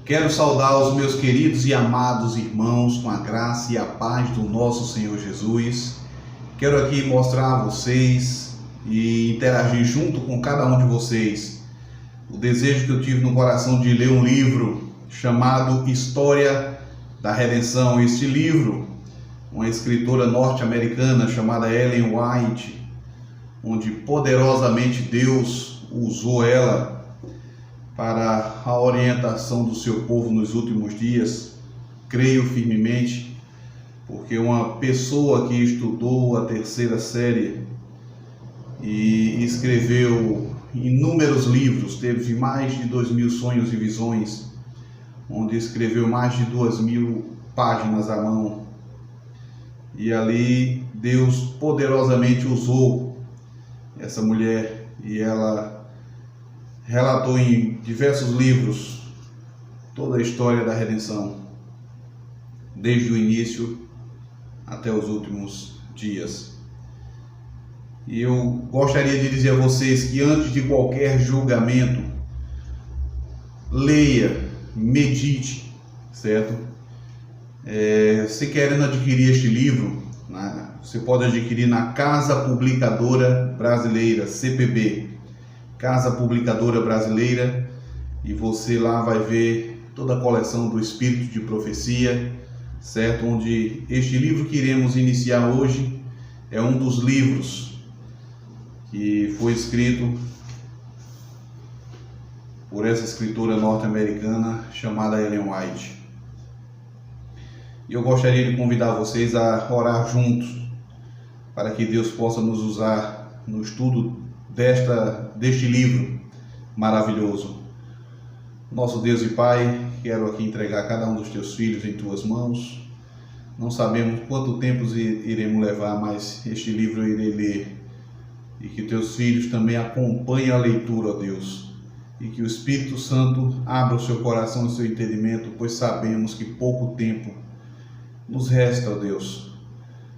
Quero saudar os meus queridos e amados irmãos com a graça e a paz do nosso Senhor Jesus. Quero aqui mostrar a vocês e interagir junto com cada um de vocês o desejo que eu tive no coração de ler um livro chamado História da Redenção. Este livro, uma escritora norte-americana chamada Ellen White, onde poderosamente Deus usou ela para a orientação do seu povo nos últimos dias. Creio firmemente, porque uma pessoa que estudou a terceira série e escreveu inúmeros livros, teve mais de 2.000 sonhos e visões, onde escreveu mais de 2.000 páginas à mão, e ali Deus poderosamente usou essa mulher, e ela relatou em diversos livros toda a história da redenção, desde o início até os últimos dias. E eu gostaria de dizer a vocês que antes de qualquer julgamento, leia, medite, certo? Se querendo adquirir este livro, você pode adquirir na Casa Publicadora Brasileira, CPB, Casa Publicadora Brasileira, e você lá vai ver toda a coleção do Espírito de Profecia, certo? Onde este livro que iremos iniciar hoje é um dos livros que foi escrito por essa escritora norte-americana chamada Ellen White. E eu gostaria de convidar vocês a orar juntos, para que Deus possa nos usar no estudo deste livro maravilhoso. Nosso Deus e Pai, quero aqui entregar cada um dos teus filhos em tuas mãos. Não sabemos quanto tempo iremos levar, mas este livro eu irei ler. E que teus filhos também acompanhem a leitura, ó Deus. E que o Espírito Santo abra o seu coração e o seu entendimento, pois sabemos que pouco tempo nos resta, ó Deus,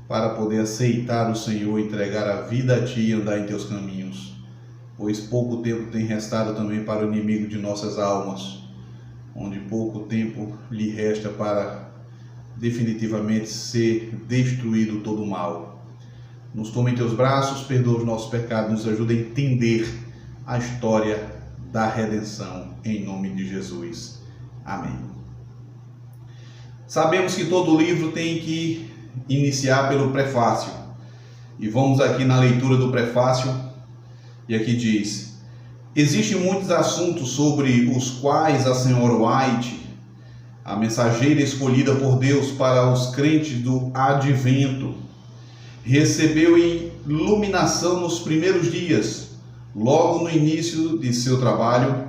para poder aceitar o Senhor, entregar a vida a Ti e andar em Teus caminhos. Pois pouco tempo tem restado também para o inimigo de nossas almas, onde pouco tempo lhe resta para definitivamente ser destruído todo o mal. Nos toma em Teus braços, perdoa os nossos pecados, nos ajuda a entender a história da redenção, em nome de Jesus. Amém. Sabemos que todo livro tem que iniciar pelo prefácio, e vamos aqui na leitura do prefácio, e aqui diz: existem muitos assuntos sobre os quais a senhora White, a mensageira escolhida por Deus para os crentes do advento, recebeu iluminação nos primeiros dias, logo no início de seu trabalho.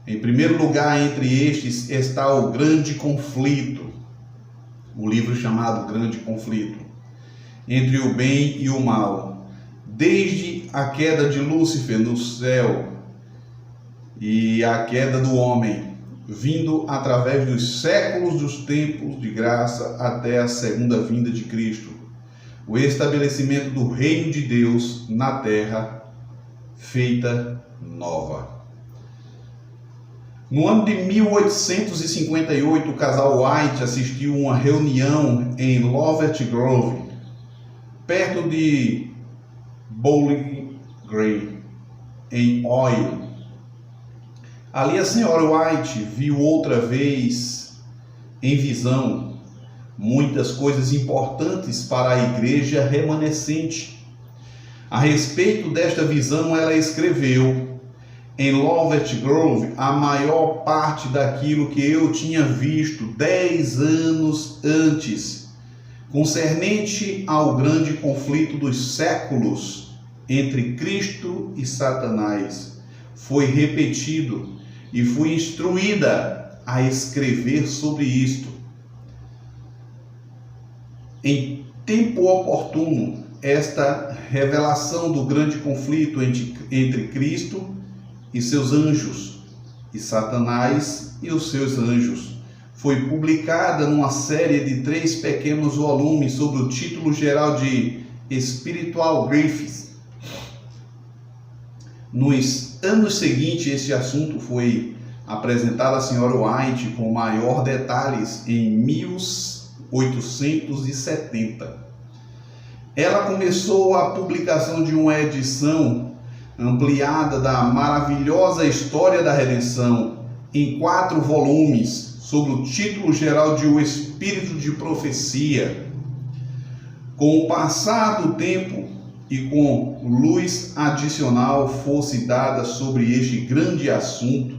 Em primeiro lugar, entre estes está o grande conflito, o livro chamado Grande Conflito, entre o bem e o mal, desde a queda de Lúcifer no céu e a queda do homem, vindo através dos séculos dos tempos de graça até a segunda vinda de Cristo, o estabelecimento do reino de Deus na terra feita nova. No ano de 1858, o casal White assistiu a uma reunião em Lovett Grove, perto de Bowling Green, em Ohio. Ali a senhora White viu outra vez em visão muitas coisas importantes para a igreja remanescente. A respeito desta visão, ela escreveu: em Lovett Grove, a maior parte daquilo que eu tinha visto 10 anos antes, concernente ao grande conflito dos séculos entre Cristo e Satanás, foi repetido, e fui instruída a escrever sobre isto. Em tempo oportuno, esta revelação do grande conflito entre Cristo e seus anjos, e Satanás e os seus anjos, foi publicada numa série de 3 pequenos volumes sob o título geral de Spiritual Briefs. Nos anos seguintes, esse assunto foi apresentada à senhora White com maior detalhes em 1870. Ela começou a publicação de uma edição ampliada da maravilhosa História da Redenção em 4 volumes, sob o título geral de O Espírito de Profecia. Com o passar do tempo e com luz adicional fosse dada sobre este grande assunto,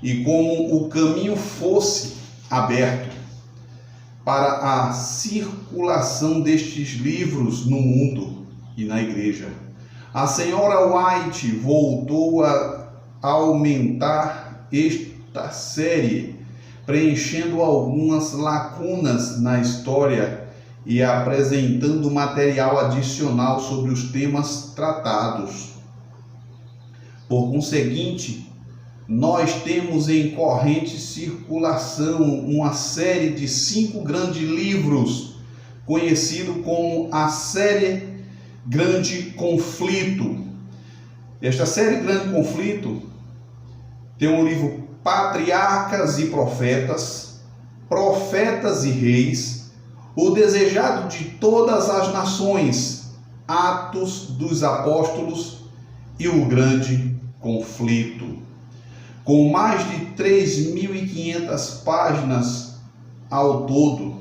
e como o caminho fosse aberto para a circulação destes livros no mundo e na igreja, a senhora White voltou a aumentar esta série, preenchendo algumas lacunas na história e apresentando material adicional sobre os temas tratados. Por conseguinte, nós temos em corrente circulação uma série de 5 grandes livros, conhecido como a série Grande Conflito. Esta série Grande Conflito tem um livro Patriarcas e Profetas, Profetas e Reis, O Desejado de Todas as Nações, Atos dos Apóstolos e o Grande Conflito. Com mais de 3.500 páginas ao todo,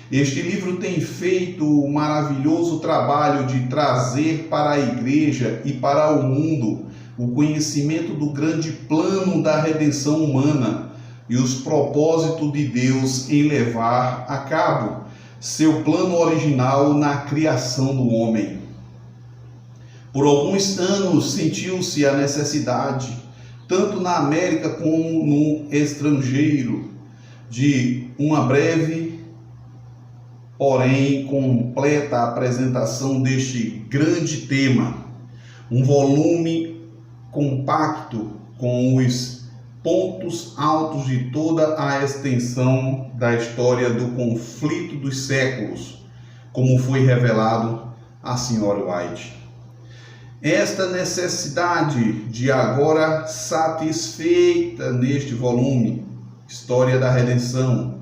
este livro tem feito o maravilhoso trabalho de trazer para a igreja e para o mundo o conhecimento do grande plano da redenção humana e os propósitos de Deus em levar a cabo seu plano original na criação do homem. Por alguns anos sentiu-se a necessidade, tanto na América como no estrangeiro, de uma breve, porém completa apresentação deste grande tema, um volume compacto com os pontos altos de toda a extensão da história do conflito dos séculos, como foi revelado à senhora White. Esta necessidade de agora satisfeita neste volume, História da Redenção,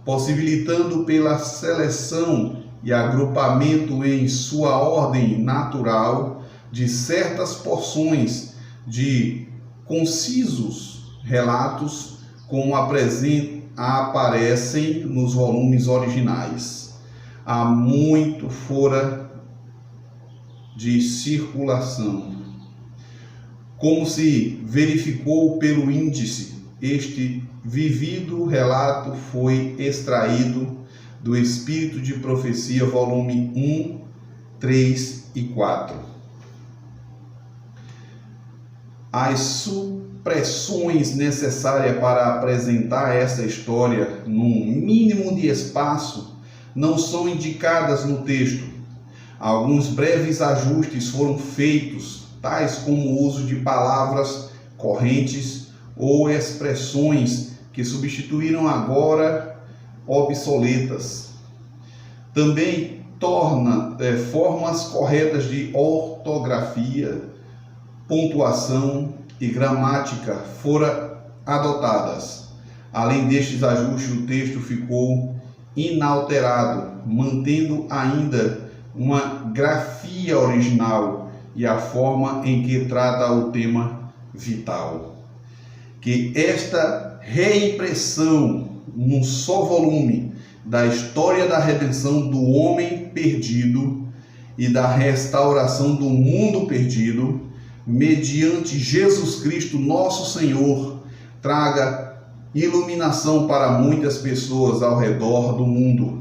possibilitando pela seleção e agrupamento em sua ordem natural de certas porções de concisos relatos como aparecem nos volumes originais. Há muito fora de circulação. Como se verificou pelo índice, este vivido relato foi extraído do Espírito de Profecia, volume 1, 3 e 4. As supressões necessárias para apresentar essa história num mínimo de espaço não são indicadas no texto. Alguns breves ajustes foram feitos, tais como o uso de palavras correntes ou expressões que substituíram agora obsoletas. Também formas corretas de ortografia, pontuação e gramática foram adotadas. Além destes ajustes, o texto ficou inalterado, mantendo ainda uma grafia original e a forma em que trata o tema vital. Que esta reimpressão num só volume da história da redenção do homem perdido e da restauração do mundo perdido, mediante Jesus Cristo nosso Senhor, traga iluminação para muitas pessoas ao redor do mundo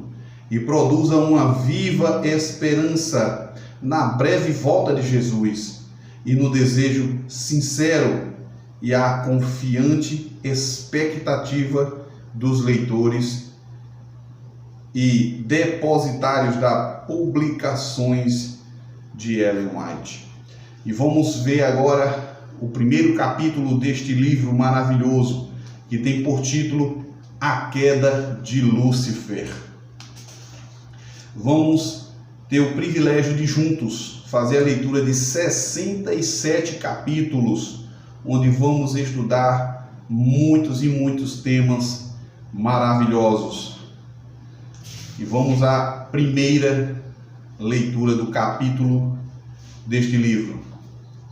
e produza uma viva esperança na breve volta de Jesus e no desejo sincero e a confiante expectativa dos leitores e depositários das publicações de Ellen White. E vamos ver agora o primeiro capítulo deste livro maravilhoso, que tem por título A Queda de Lúcifer. Vamos ter o privilégio de juntos fazer a leitura de 67 capítulos, onde vamos estudar muitos e muitos temas maravilhosos. E vamos à primeira leitura do capítulo deste livro,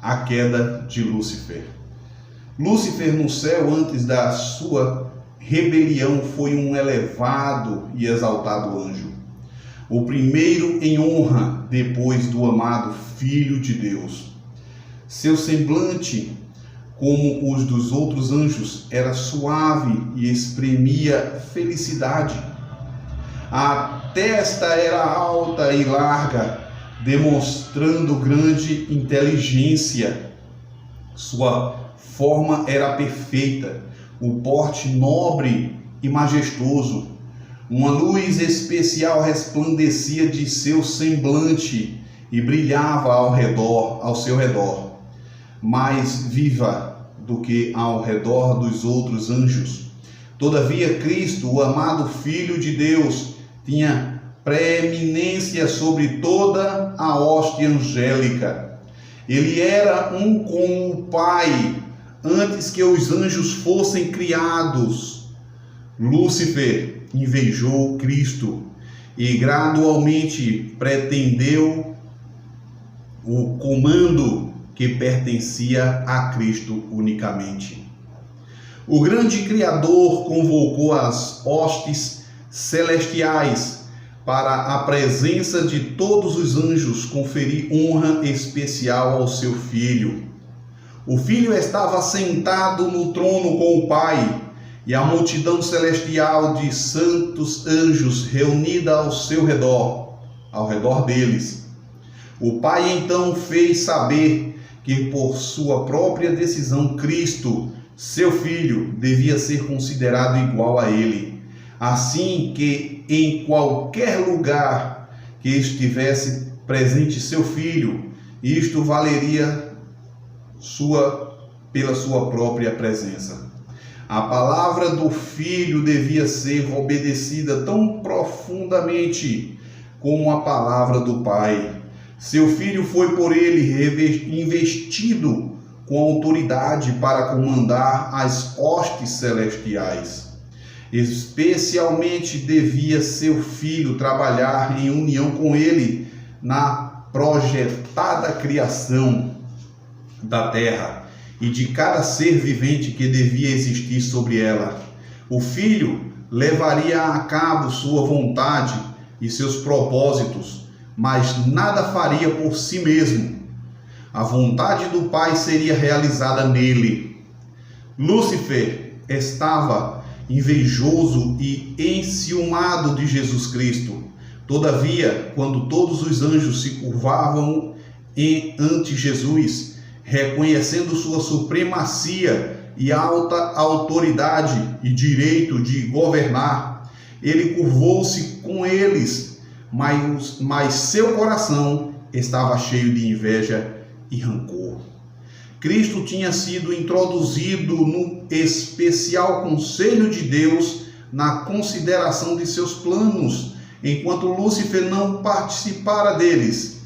a queda de Lúcifer. Lúcifer no céu, antes da sua rebelião, foi um elevado e exaltado anjo, o primeiro em honra depois do amado Filho de Deus. Seu semblante, como os dos outros anjos, era suave e exprimia felicidade. A testa era alta e larga, demonstrando grande inteligência. Sua forma era perfeita, o porte nobre e majestoso. Uma luz especial resplandecia de seu semblante e brilhava ao seu redor, mais viva do que ao redor dos outros anjos. Todavia, Cristo, o amado Filho de Deus, tinha preeminência sobre toda a hoste angélica. Ele era um com o Pai, antes que os anjos fossem criados. Lúcifer invejou Cristo e gradualmente pretendeu o comando que pertencia a Cristo unicamente. O grande Criador convocou as hostes celestiais para a presença de todos os anjos conferir honra especial ao seu Filho. O Filho estava sentado no trono com o Pai e a multidão celestial de santos anjos reunida ao redor deles. O Pai então fez saber que por sua própria decisão Cristo, seu Filho, devia ser considerado igual a ele, assim que em qualquer lugar que estivesse presente seu Filho, isto valeria pela sua própria presença. A palavra do Filho devia ser obedecida tão profundamente como a palavra do Pai. Seu Filho foi por ele investido com autoridade para comandar as hostes celestiais. Especialmente devia seu Filho trabalhar em união com ele na projetada criação da terra e de cada ser vivente que devia existir sobre ela. O Filho levaria a cabo sua vontade e seus propósitos, mas nada faria por si mesmo. A vontade do Pai seria realizada nele. Lúcifer estava invejoso e enciumado de Jesus Cristo. Todavia, quando todos os anjos se curvavam ante Jesus, reconhecendo sua supremacia e alta autoridade e direito de governar, ele curvou-se com eles, mas seu coração estava cheio de inveja e rancor. Cristo tinha sido introduzido no especial conselho de Deus na consideração de seus planos, enquanto Lúcifer não participara deles.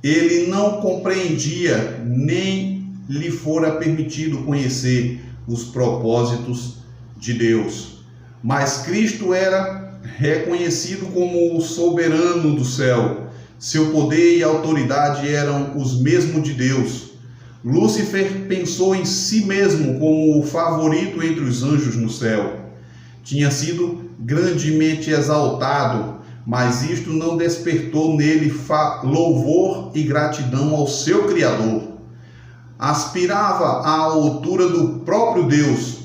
Ele não compreendia, nem lhe fora permitido conhecer os propósitos de Deus. Mas Cristo era reconhecido como o soberano do céu. Seu poder e autoridade eram os mesmos de Deus. Lúcifer pensou em si mesmo como o favorito entre os anjos no céu. Tinha sido grandemente exaltado, mas isto não despertou nele louvor e gratidão ao seu Criador. Aspirava à altura do próprio Deus,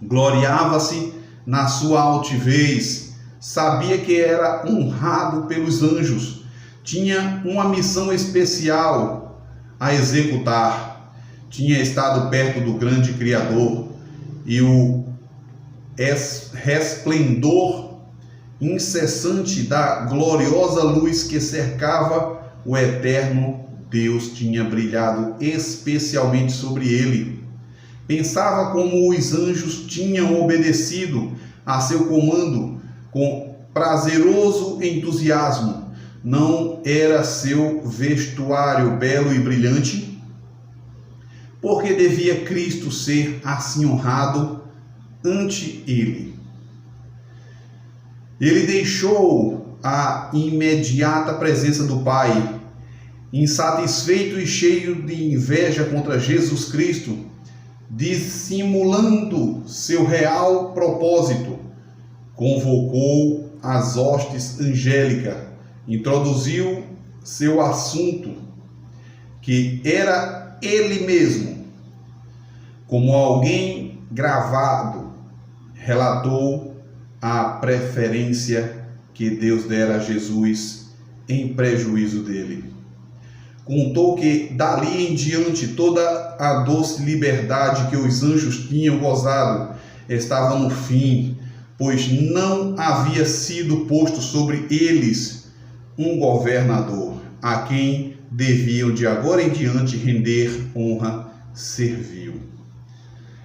gloriava-se na sua altivez, sabia que era honrado pelos anjos, tinha uma missão especial a executar, tinha estado perto do grande Criador e o resplendor incessante da gloriosa luz que cercava o eterno Deus tinha brilhado especialmente sobre ele. Pensava como os anjos tinham obedecido a seu comando com prazeroso entusiasmo. Não era seu vestuário belo e brilhante? porque devia Cristo ser assim honrado ante ele. Ele deixou a imediata presença do Pai, insatisfeito e cheio de inveja contra Jesus Cristo, dissimulando seu real propósito, convocou as hostes angélicas, introduziu seu assunto, que era ele mesmo, como alguém gravado, relatou a preferência que Deus dera a Jesus em prejuízo dele. Contou que dali em diante toda a doce liberdade que os anjos tinham gozado estava no fim, pois não havia sido posto sobre eles um governador, a quem deviam de agora em diante render honra servil.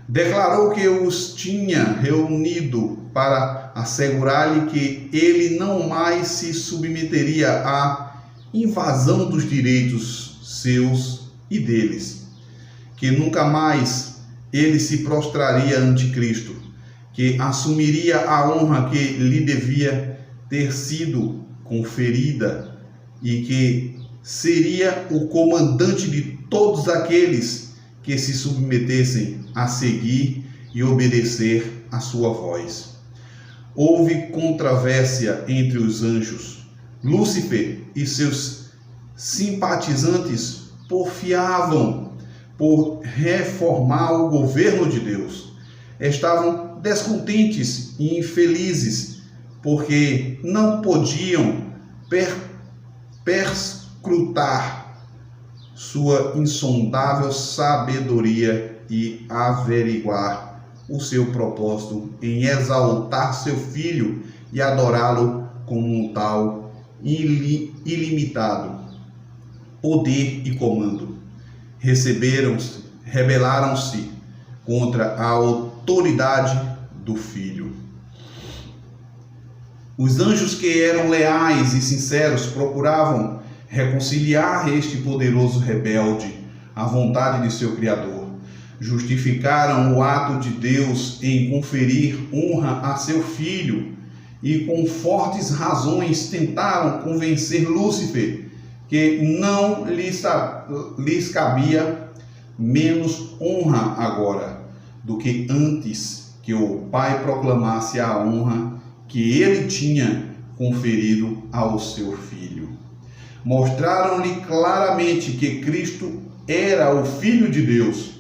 Declarou que os tinha reunido para assegurar-lhe que ele não mais se submeteria à invasão dos direitos seus e deles, que nunca mais ele se prostraria ante Cristo, que assumiria a honra que lhe devia ter sido conferida e que seria o comandante de todos aqueles que se submetessem a seguir e obedecer a sua voz. Houve controvérsia entre os anjos. Lúcifer e seus simpatizantes porfiavam por reformar o governo de Deus. Estavam descontentes e infelizes porque não podiam perscrutar sua insondável sabedoria e averiguar o seu propósito em exaltar seu filho e adorá-lo como um tal ilimitado poder e comando. Rebelaram-se contra a autoridade do Filho. Os anjos que eram leais e sinceros procuravam reconciliar este poderoso rebelde à vontade de seu Criador. Justificaram o ato de Deus em conferir honra a seu Filho e com fortes razões tentaram convencer Lúcifer que não lhes cabia menos honra agora do que antes que o Pai proclamasse a honra que ele tinha conferido ao seu Filho. Mostraram-lhe claramente que Cristo era o Filho de Deus,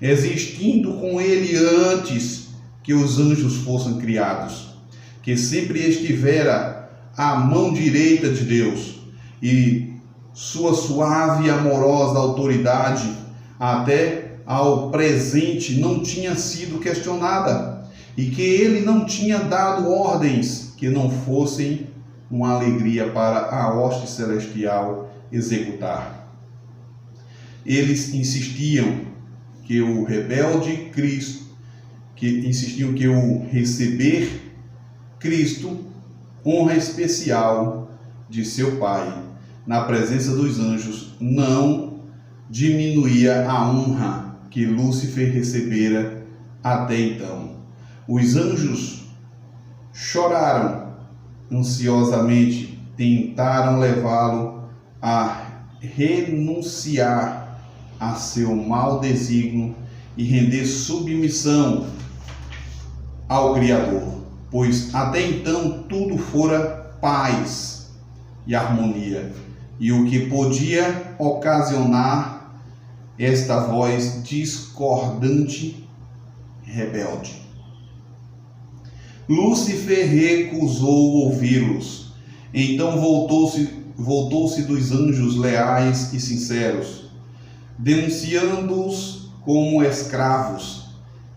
existindo com ele antes que os anjos fossem criados, que sempre estivera à mão direita de Deus, e sua suave e amorosa autoridade até ao presente não tinha sido questionada, e que ele não tinha dado ordens que não fossem uma alegria para a hoste celestial executar. Eles insistiam que o rebelde Cristo, que o receber Cristo, honra especial de seu Pai, na presença dos anjos, não diminuía a honra que Lúcifer recebera até então. Os anjos choraram ansiosamente, tentaram levá-lo a renunciar a seu mau desígnio e render submissão ao Criador, pois até então tudo fora paz e harmonia, e o que podia ocasionar esta voz discordante, rebelde. Lúcifer recusou ouvi-los. Então voltou-se dos anjos leais e sinceros, denunciando-os como escravos.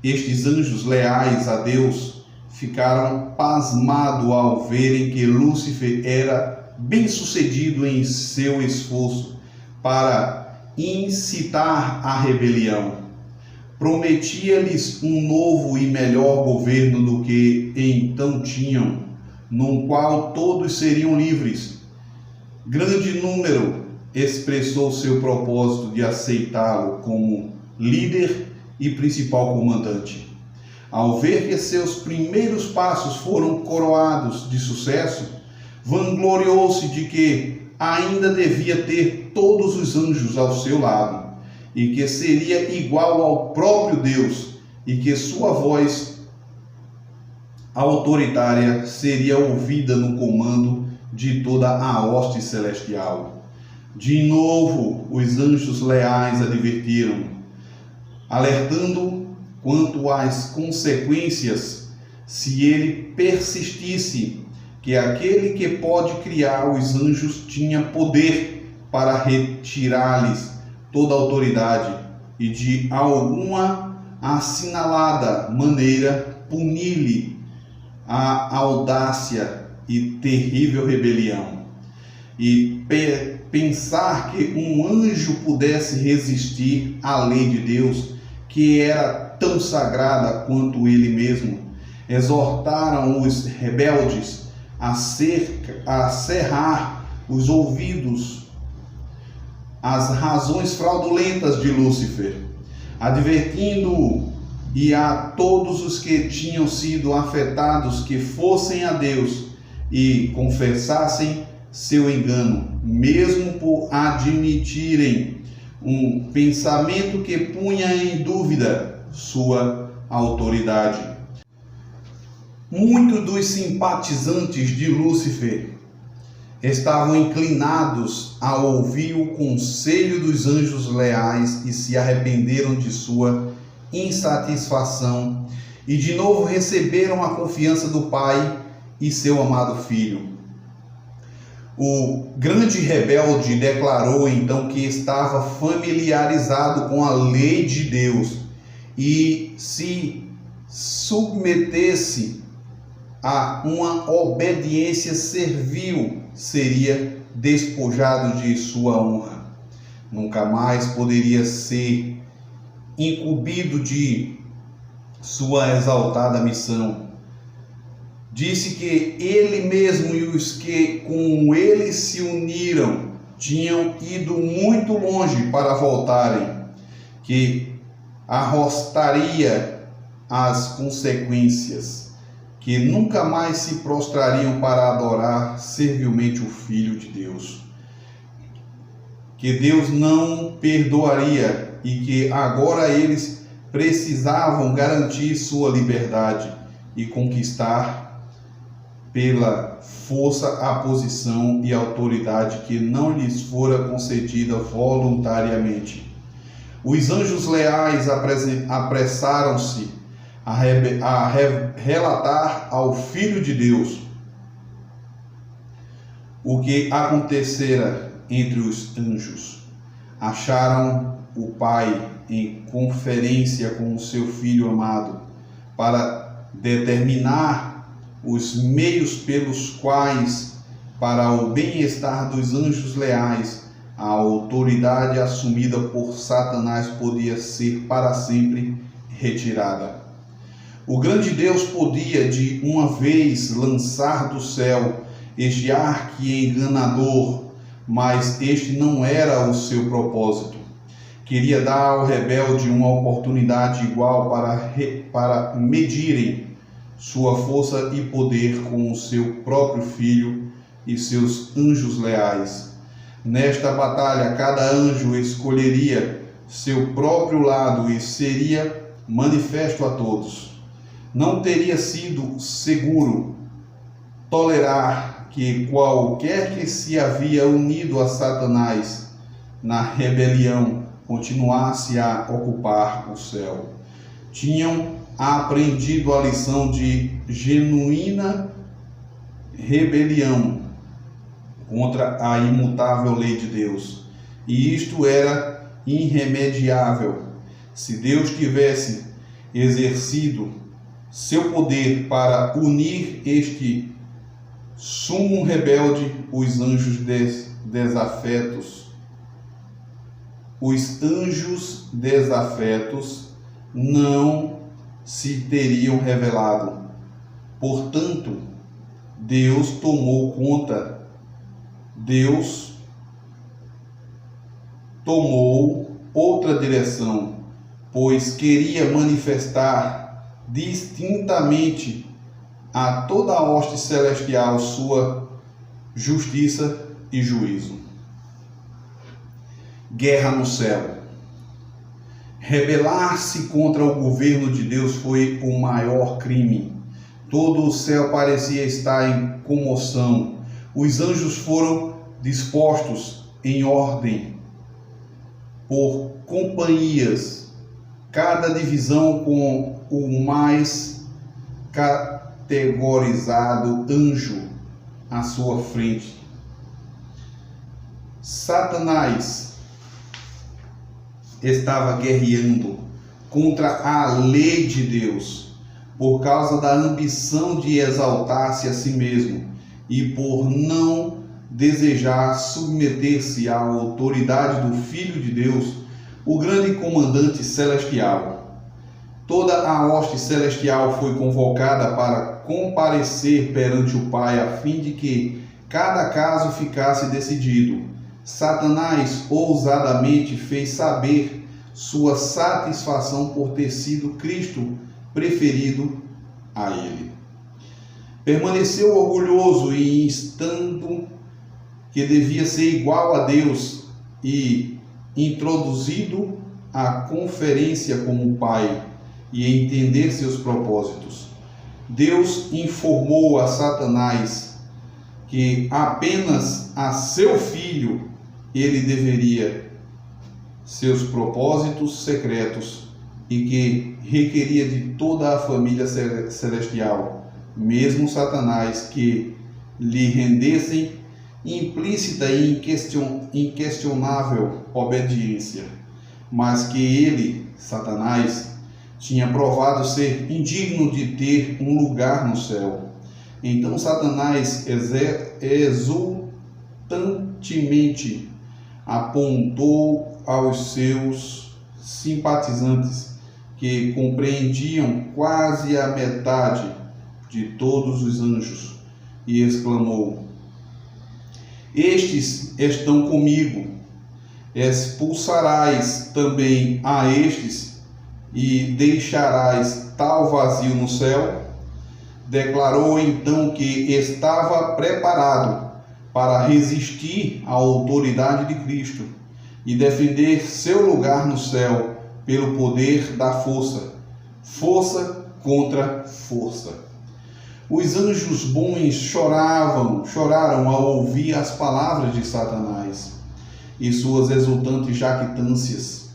Estes anjos leais a Deus ficaram pasmados ao verem que Lúcifer era bem-sucedido em seu esforço para incitar a rebelião. Prometia-lhes um novo e melhor governo do que então tinham, no qual todos seriam livres. Grande número expressou seu propósito de aceitá-lo como líder e principal comandante. Ao ver que seus primeiros passos foram coroados de sucesso, vangloriou-se de que ainda devia ter todos os anjos ao seu lado, e que seria igual ao próprio Deus, e que sua voz autoritária seria ouvida no comando de toda a hoste celestial. De novo, os anjos leais advertiram, alertando quanto às consequências se ele persistisse, que aquele que pode criar os anjos tinha poder para retirar-lhes toda a autoridade e de alguma assinalada maneira punir-lhe a audácia e terrível rebelião. E pensar que um anjo pudesse resistir à lei de Deus, que era tão sagrada quanto ele mesmo, exortaram os rebeldes a cerrar os ouvidos às razões fraudulentas de Lúcifer, advertindo-o e a todos os que tinham sido afetados que fossem a Deus e confessassem seu engano, mesmo por admitirem um pensamento que punha em dúvida sua autoridade. Muitos dos simpatizantes de Lúcifer estavam inclinados a ouvir o conselho dos anjos leais e se arrependeram de sua insatisfação e de novo receberam a confiança do Pai e seu amado Filho. O grande rebelde declarou então que estava familiarizado com a lei de Deus e se submetesse a uma obediência servil seria despojado de sua honra. Nunca mais poderia ser incumbido de sua exaltada missão. Disse que ele mesmo e os que com ele se uniram tinham ido muito longe para voltarem, que arrostaria as consequências, que nunca mais se prostrariam para adorar servilmente o Filho de Deus, que Deus não perdoaria e que agora eles precisavam garantir sua liberdade e conquistar pela força a posição e autoridade que não lhes fora concedida voluntariamente. Os anjos leais apressaram-se a relatar ao Filho de Deus o que acontecera entre os anjos. Acharam o Pai em conferência com o seu Filho amado para determinar os meios pelos quais, para o bem-estar dos anjos leais, a autoridade assumida por Satanás podia ser para sempre retirada. O grande Deus podia de uma vez lançar do céu este arque enganador, mas este não era o seu propósito. Queria dar ao rebelde uma oportunidade igual para medirem sua força e poder com o seu próprio Filho e seus anjos leais. Nesta batalha, cada anjo escolheria seu próprio lado e seria manifesto a todos. Não teria sido seguro tolerar que qualquer que se havia unido a Satanás na rebelião continuasse a ocupar o céu. Tinham aprendido a lição de genuína rebelião contra a imutável lei de Deus, e isto era irremediável. Se Deus tivesse exercido seu poder para unir este sumo rebelde, os anjos desafetos não se teriam revelado. Portanto, Deus tomou outra direção pois queria manifestar distintamente a toda a hoste celestial sua justiça e juízo. Guerra no céu. Rebelar-se contra o governo de Deus foi o maior crime. Todo o céu parecia estar em comoção. Os anjos foram dispostos em ordem por companhias, cada divisão com o mais categorizado anjo à sua frente. Satanás estava guerreando contra a lei de Deus por causa da ambição de exaltar-se a si mesmo e por não desejar submeter-se à autoridade do Filho de Deus, o grande comandante celestial. Toda a hoste celestial foi convocada para comparecer perante o Pai a fim de que cada caso ficasse decidido. Satanás ousadamente fez saber sua satisfação por ter sido Cristo preferido a ele. Permaneceu orgulhoso e instando que devia ser igual a Deus e introduzido à conferência com o Pai e entender seus propósitos. Deus informou a Satanás que apenas a seu filho ele deveria seus propósitos secretos e que requeria de toda a família celestial, mesmo Satanás, que lhe rendessem implícita e inquestionável obediência, mas que ele, Satanás, tinha provado ser indigno de ter um lugar no céu. Então Satanás exultantemente apontou aos seus simpatizantes, que compreendiam quase a metade de todos os anjos, e exclamou: estes estão comigo, expulsarás também a estes e deixarás tal vazio no céu? Declarou então que estava preparado para resistir à autoridade de Cristo e defender seu lugar no céu pelo poder da força, força contra força. Os anjos bons choraram ao ouvir as palavras de Satanás e suas exultantes jactâncias.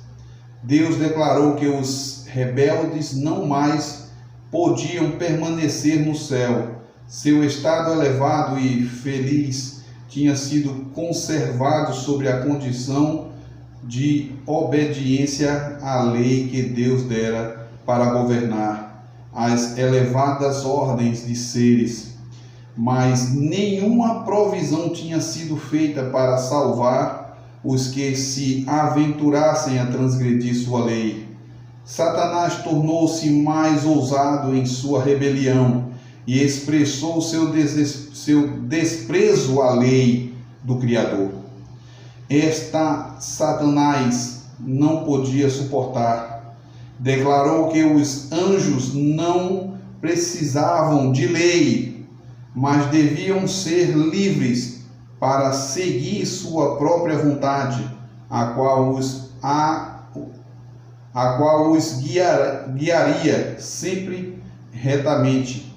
Deus declarou que os rebeldes não mais podiam permanecer no céu. Seu estado elevado e feliz tinha sido conservado sobre a condição de obediência à lei que Deus dera para governar as elevadas ordens de seres, mas nenhuma provisão tinha sido feita para salvar os que se aventurassem a transgredir sua lei. Satanás tornou-se mais ousado em sua rebelião e expressou seu desprezo à lei do Criador. Esta Satanás não podia suportar. Declarou que os anjos não precisavam de lei, mas deviam ser livres para seguir sua própria vontade, a qual os guiaria sempre retamente,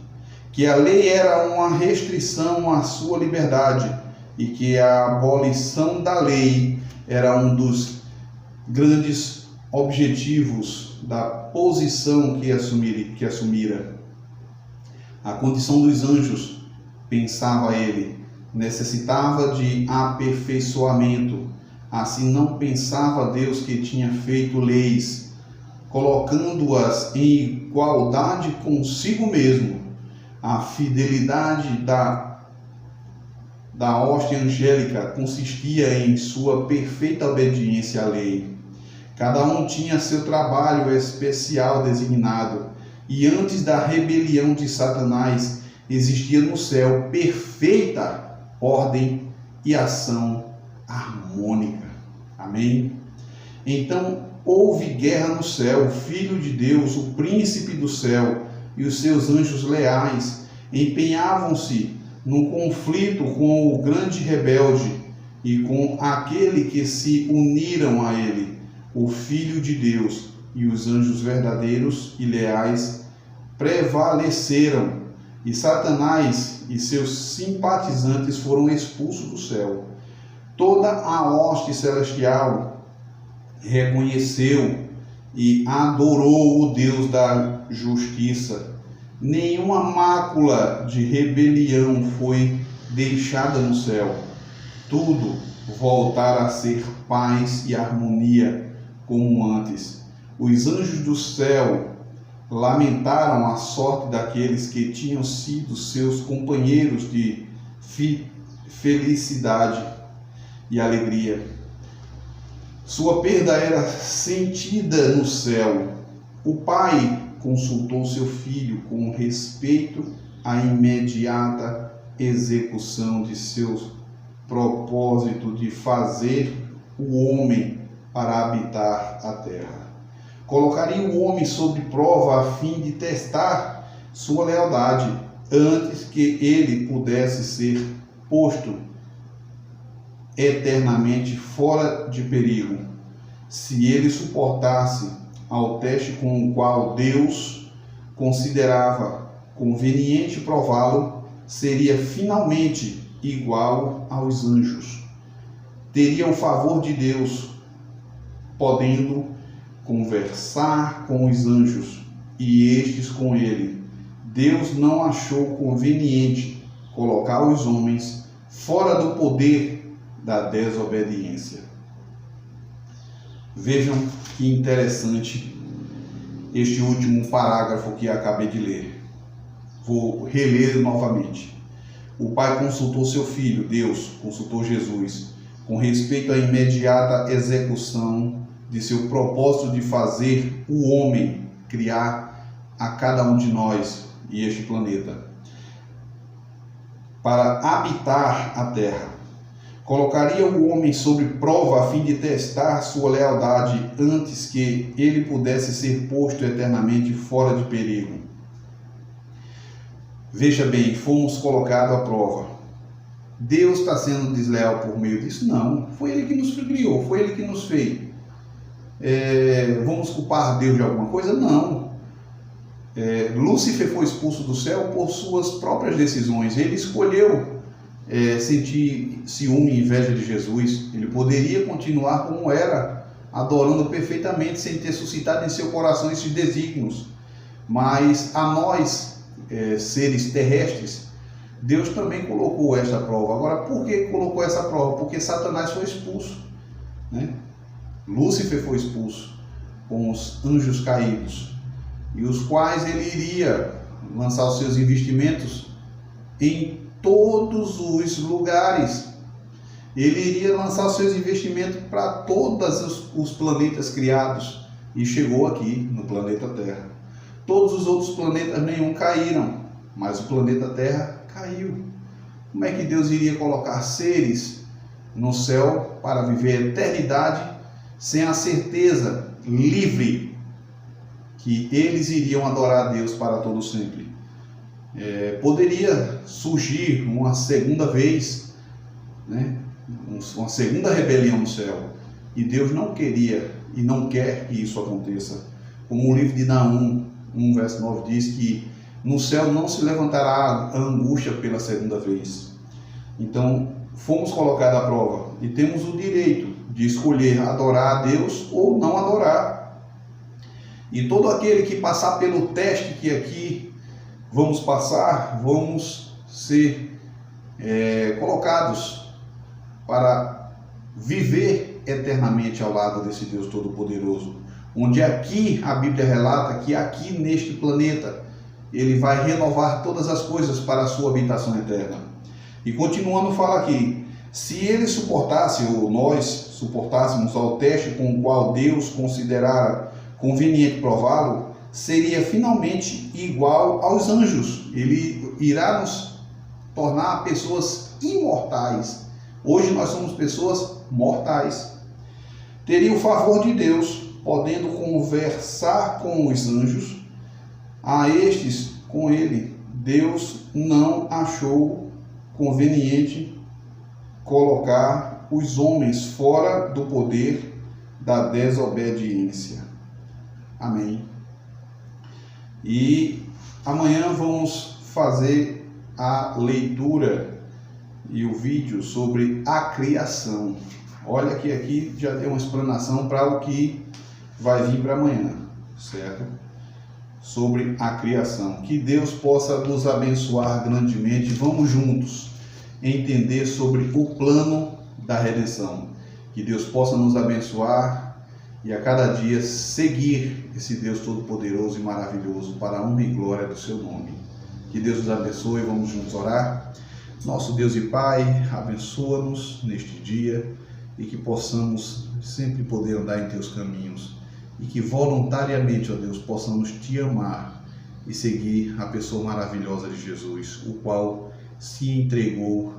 que a lei era uma restrição à sua liberdade e que a abolição da lei era um dos grandes objetivos da posição que assumira. A condição dos anjos, pensava ele, necessitava de aperfeiçoamento. Assim não pensava Deus, que tinha feito leis, colocando-as em igualdade consigo mesmo. A fidelidade da hoste angélica consistia em sua perfeita obediência à lei. Cada um tinha seu trabalho especial designado, e antes da rebelião de Satanás existia no céu perfeita ordem e ação harmônica. Amém? Então, houve guerra no céu. O Filho de Deus, o príncipe do céu, e os seus anjos leais empenhavam-se num conflito com o grande rebelde e com aquele que se uniram a ele. O Filho de Deus e os anjos verdadeiros e leais prevaleceram, e Satanás e seus simpatizantes foram expulsos do céu. Toda a hoste celestial reconheceu e adorou o Deus da justiça. Nenhuma mácula de rebelião foi deixada no céu. Tudo voltara a ser paz e harmonia como antes. Os anjos do céu lamentaram a sorte daqueles que tinham sido seus companheiros de felicidade e alegria. Sua perda era sentida no céu. O pai consultou seu filho com respeito à imediata execução de seu propósito de fazer o homem para habitar a terra. Colocaria o homem sob prova a fim de testar sua lealdade antes que ele pudesse ser posto eternamente fora de perigo. Se ele suportasse ao teste com o qual Deus considerava conveniente prová-lo, seria finalmente igual aos anjos. Teria o favor de Deus, podendo conversar com os anjos e estes com ele. Deus não achou conveniente colocar os homens fora do poder da desobediência. Vejam que interessante este último parágrafo que acabei de ler. Vou reler novamente. O Pai consultou seu Filho, Deus consultou Jesus, com respeito à imediata execução de seu propósito de fazer o homem, criar a cada um de nós e este planeta, para habitar a terra. Colocaria o homem sobre prova a fim de testar sua lealdade antes que ele pudesse ser posto eternamente fora de perigo. Veja bem, fomos colocados à prova. Deus está sendo desleal por meio disso? Não. Foi Ele que nos criou, foi Ele que nos fez. Vamos culpar Deus de alguma coisa? Não. Lúcifer foi expulso do céu por suas próprias decisões. Ele escolheu sentir ciúme e inveja de Jesus. Ele poderia continuar como era, adorando perfeitamente, sem ter suscitado em seu coração esses desígnios. Mas a nós, seres terrestres, Deus também colocou esta prova. Agora, por que colocou essa prova? Porque Satanás foi expulso, né? Lúcifer foi expulso com os anjos caídos, e os quais ele iria lançar os seus investimentos em todos os lugares. Ele iria lançar os seus investimentos para todos os planetas criados, e chegou aqui no planeta Terra. Todos os outros planetas nenhum caíram, mas o planeta Terra caiu. Como é que Deus iria colocar seres no céu para viver a eternidade sem a certeza livre que eles iriam adorar a Deus para todo sempre? Poderia surgir uma segunda vez, né? Uma segunda rebelião no céu, e Deus não queria e não quer que isso aconteça. Como o livro de Naum 1 verso 9 diz que no céu não se levantará a angústia pela segunda vez. Então fomos colocados à prova e temos o direito de escolher adorar a Deus ou não adorar. E todo aquele que passar pelo teste que aqui vamos passar, vamos ser colocados para viver eternamente ao lado desse Deus Todo-Poderoso, onde aqui a Bíblia relata que aqui neste planeta Ele vai renovar todas as coisas para a sua habitação eterna. E continuando fala aqui, se ele suportasse, ou nós suportássemos ao teste com o qual Deus considerara conveniente prová-lo, seria finalmente igual aos anjos. Ele irá nos tornar pessoas imortais. Hoje nós somos pessoas mortais. Teria o favor de Deus, podendo conversar com os anjos, a estes com ele Deus não achou conveniente colocar os homens fora do poder da desobediência. Amém. E amanhã vamos fazer a leitura e o vídeo sobre a criação. Olha que aqui já tem uma explanação para o que vai vir para amanhã, certo? Sobre a criação. Que Deus possa nos abençoar grandemente. Vamos juntos entender sobre o plano da redenção. Que Deus possa nos abençoar e a cada dia seguir esse Deus todo-poderoso e maravilhoso para a honra e glória do seu nome. Que Deus nos abençoe. Vamos juntos orar. Nosso Deus e Pai, abençoa-nos neste dia e que possamos sempre poder andar em teus caminhos e que voluntariamente, ó Deus, possamos te amar e seguir a pessoa maravilhosa de Jesus, o qual se entregou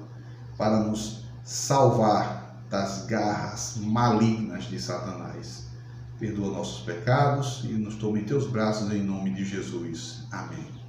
para nos salvar das garras malignas de Satanás. Perdoa nossos pecados e nos toma em teus braços em nome de Jesus. Amém.